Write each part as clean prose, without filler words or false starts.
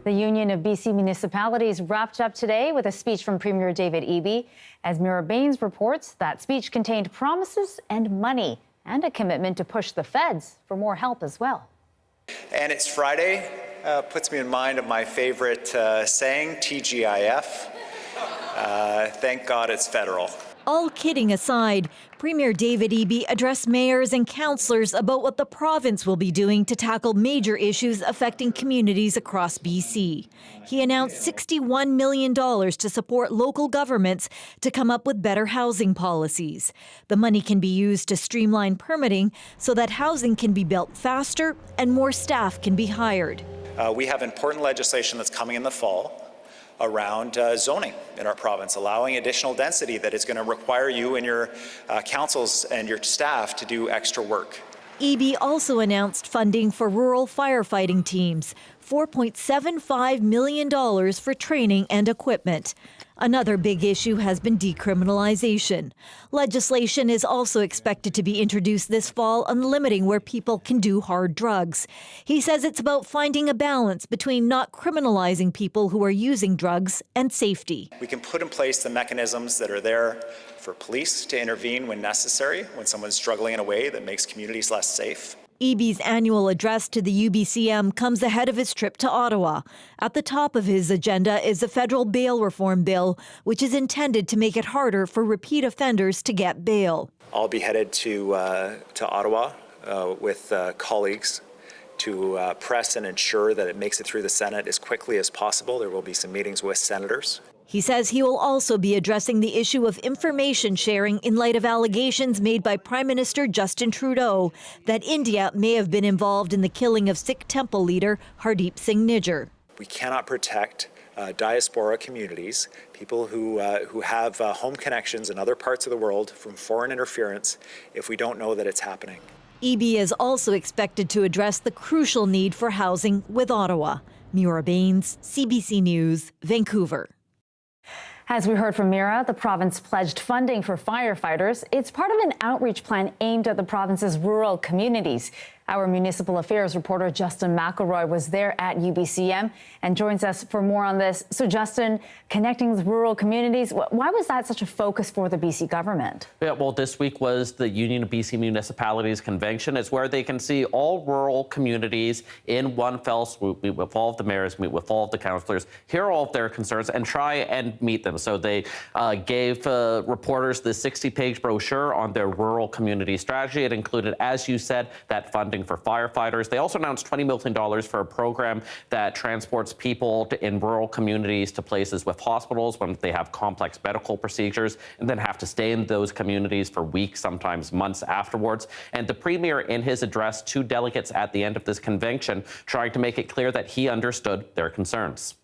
The Union of B.C. Municipalities wrapped up today with a speech from Premier David Eby. As Meera Bains reports, that speech contained promises and money and a commitment to push the feds for more help as well. And it's Friday. Puts me in mind of my favorite saying, TGIF. Thank God it's federal. All kidding aside, Premier David Eby addressed mayors and councillors about what the province will be doing to tackle major issues affecting communities across BC. He announced $61 million to support local governments to come up with better housing policies. The money can be used to streamline permitting so that housing can be built faster and more staff can be hired. We have important legislation that's coming in the fall around zoning in our province, allowing additional density that is going to require you and your councils and your staff to do extra work. Eby also announced funding for rural firefighting teams, $4.75 million for training and equipment. Another big issue has been decriminalization. Legislation is also expected to be introduced this fall on limiting where people can do hard drugs. He says it's about finding a balance between not criminalizing people who are using drugs and safety. We can put in place the mechanisms that are there for police to intervene when necessary, when someone's struggling in a way that makes communities less safe. Eby's annual address to the UBCM comes ahead of his trip to Ottawa. At the top of his agenda is a federal bail reform bill, which is intended to make it harder for repeat offenders to get bail. I'll be headed to Ottawa with colleagues to press and ensure that it makes it through the Senate as quickly as possible. There will be some meetings with senators. He says he will also be addressing the issue of information sharing in light of allegations made by Prime Minister Justin Trudeau that India may have been involved in the killing of Sikh temple leader Hardeep Singh Nijjar. We cannot protect diaspora communities, people who have home connections in other parts of the world, from foreign interference if we don't know that it's happening. Eby is also expected to address the crucial need for housing with Ottawa. Meera Bains, CBC News, Vancouver. As we heard from Meera, the province pledged funding for firefighters. It's part of an outreach plan aimed at the province's rural communities. Our municipal affairs reporter Justin McElroy was there at UBCM and joins us for more on this. So Justin, connecting with rural communities, why was that such a focus for the BC government? Yeah, well, this week was the Union of B.C. Municipalities Convention. It's where they can see all rural communities in one fell swoop, meet with all of the mayors, meet with all of the councillors, hear all of their concerns, and try and meet them. So they gave reporters the 60-page brochure on their rural community strategy. It included, as you said, that funding for firefighters. They also announced $20 million for a program that transports people in rural communities to places with hospitals when they have complex medical procedures and then have to stay in those communities for weeks, sometimes months afterwards. And the Premier, in his address to delegates at the end of this convention, tried to make it clear that he understood their concerns.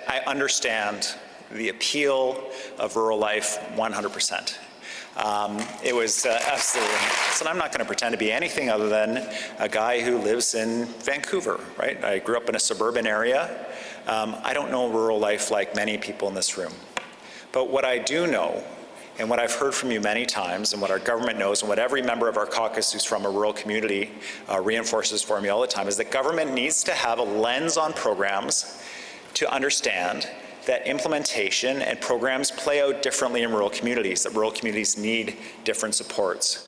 I understand the appeal of rural life 100%. It was absolutely, so I'm not going to pretend to be anything other than a guy who lives in Vancouver, right? I grew up in a suburban area. I don't know rural life like many people in this room. But what I do know, and what I've heard from you many times, and what our government knows, and what every member of our caucus who's from a rural community reinforces for me all the time, is that government needs to have a lens on programs to understand that implementation and programs play out differently in rural communities, that rural communities need different supports.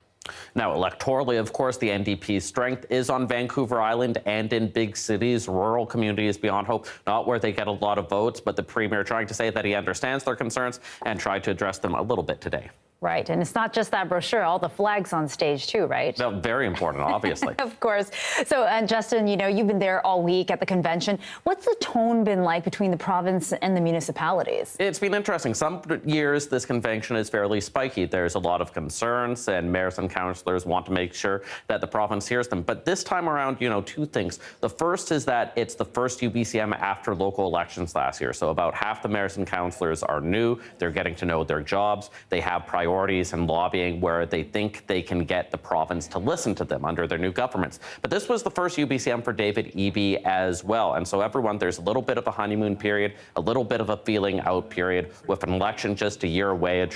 Now, electorally, of course, the NDP's strength is on Vancouver Island and in big cities, rural communities beyond hope, not where they get a lot of votes, but the Premier trying to say that he understands their concerns and tried to address them a little bit today. Right. And it's not just that brochure, all the flags on stage, too, right? No, very important, obviously. Of course. So, Justin, you know, you've been there all week at the convention. What's the tone been like between the province and the municipalities? It's been interesting. Some years this convention is fairly spiky. There's a lot of concerns, and mayors and councillors want to make sure that the province hears them. But this time around, you know, two things. The first is that it's the first UBCM after local elections last year. So about half the mayors and councillors are new. They're getting to know their jobs. They have priorities priorities and lobbying where they think they can get the province to listen to them under their new governments. But this was the first UBCM for David Eby as well. And so everyone, there's a little bit of a honeymoon period, a little bit of a feeling out period with an election just a year away,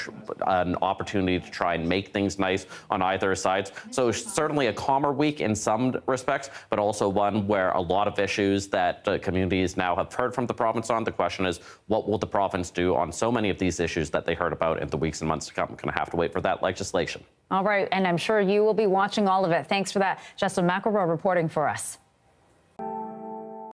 an opportunity to try and make things nice on either sides. So certainly a calmer week in some respects, but also one where a lot of issues that communities now have heard from the province on. The question is, what will the province do on so many of these issues that they heard about in the weeks and months to come? We're going to have to wait for that legislation. All right, and I'm sure you will be watching all of it. Thanks for that. Justin McElroy reporting for us.